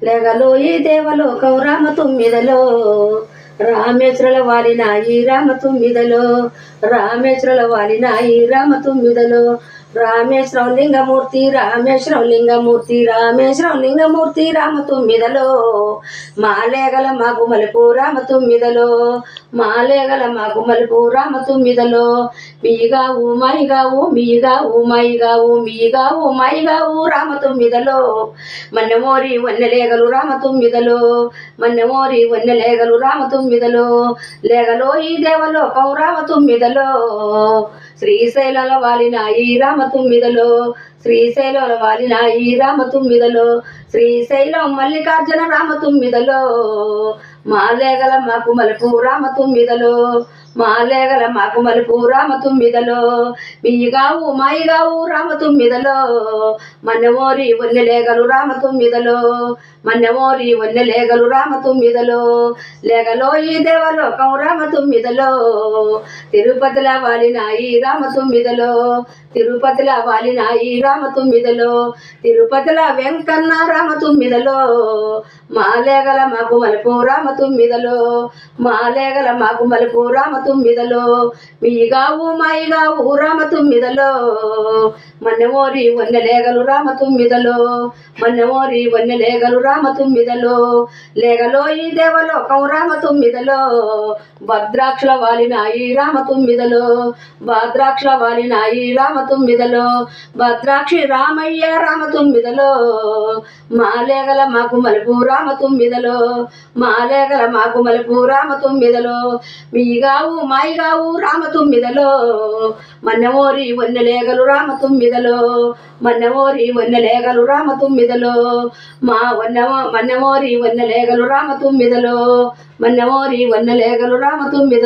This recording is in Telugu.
లేగలో ఈ దేవలోకం రామ తుమ్మిదలో రామేశ్వరుల వాలిన ఈ రామ తుమ్మిదలో రామేశ్వరుల వాలిన ఈ రామ తుమ్మిదలో రామేశ్వరం లింగమూర్తి రామేశ్వరం లింగమూర్తి రామేశ్వరం లింగమూర్తి రామ తుమ్మిదలో మాలేగల మాకు మలుపు రామ తుమ్మిదలో మాలేగల మాకు మలుపు రామ తుమ్మిదలో మీగావు మైగావు మీగావు మైగావు మీగావు మైగావు రామ తుమ్మిదలో మన్నెమోరి వన్నెలేగలు రామ తుమ్మిదలో మన్నెమోరి వన్నెలేగలు రామ తుమ్మిదలో లేగలో ఈ దేవలోకం రామ తుమ్మిదలో శ్రీశైల వాలిన ఈ రామ తుమ్మిదలో శ్రీశైలం వాలిన ఈ రామ తుమ్మిదలో శ్రీశైలం మల్లికార్జున రామ తుమ్మిదలో మాలేగల మాకు మలుపు రామ తుమ్మిదలో మాలేగల మాకు మలుపు రామ తుమ్మిదలో మీగావు మాయిగావు రామ తుమ్మిదలో మన్నెమోరి వన్నెలేగలు రామ తుమ్మిదలో మన్నెమోరి వన్నెలేగలు రామ తుమ్మిదలో లేగలో ఈ దేవలోకం రామ తుమ్మిదలో తిరుపతిల వాలిన ఈ రామ తుమ్మిదలో తిరుపతిల వాలిన ఈ రామ తుమ్మిదలో తిరుపతిల వెంకన్న రామ తుమ్మిదలో మాలేగల మాకు మలుపు రామ తుమ్మిదలో మాలేగల మాకు మలుపు రామ తుమ్మిదలో మీగావు మాయిగావు రామ తుమ్మిదలో మన్నెమోరి వన్నెలేగలు రామ తుమ్మిదలో మన్నెమోరి వన్నెలేగలు రామ తుమ్మిదలో లేగలో ఈ దేవలోకం రామ తుమ్మిదలో భద్రాక్షల వాలిన ఈ రామ తుమ్మిదలో భద్రాక్షల వాలిన ఈ రామ తుమ్మిదలో భద్రాక్షి రామయ్య రామ తుమ్మిదలో మాలేగల మాకు మలుపు రామ తుమ్మిదలో మాలేగల మాకు మలుపు రామ తుమ్మిదలో మీగావు మాయిగావు రామ తుమ్మిదలో మన్నెమోరి వన్నెలేగలు రామ తుమ్మిదలో మన్నెమోరి వన్నెలేగలు రామ తుమ్మిదలో మన్నెమోరి వన్నెలేగలు రామ తుమ్మిదలో మన్నెమోరి వన్నెలేగలు రామ తుమ్మిదలో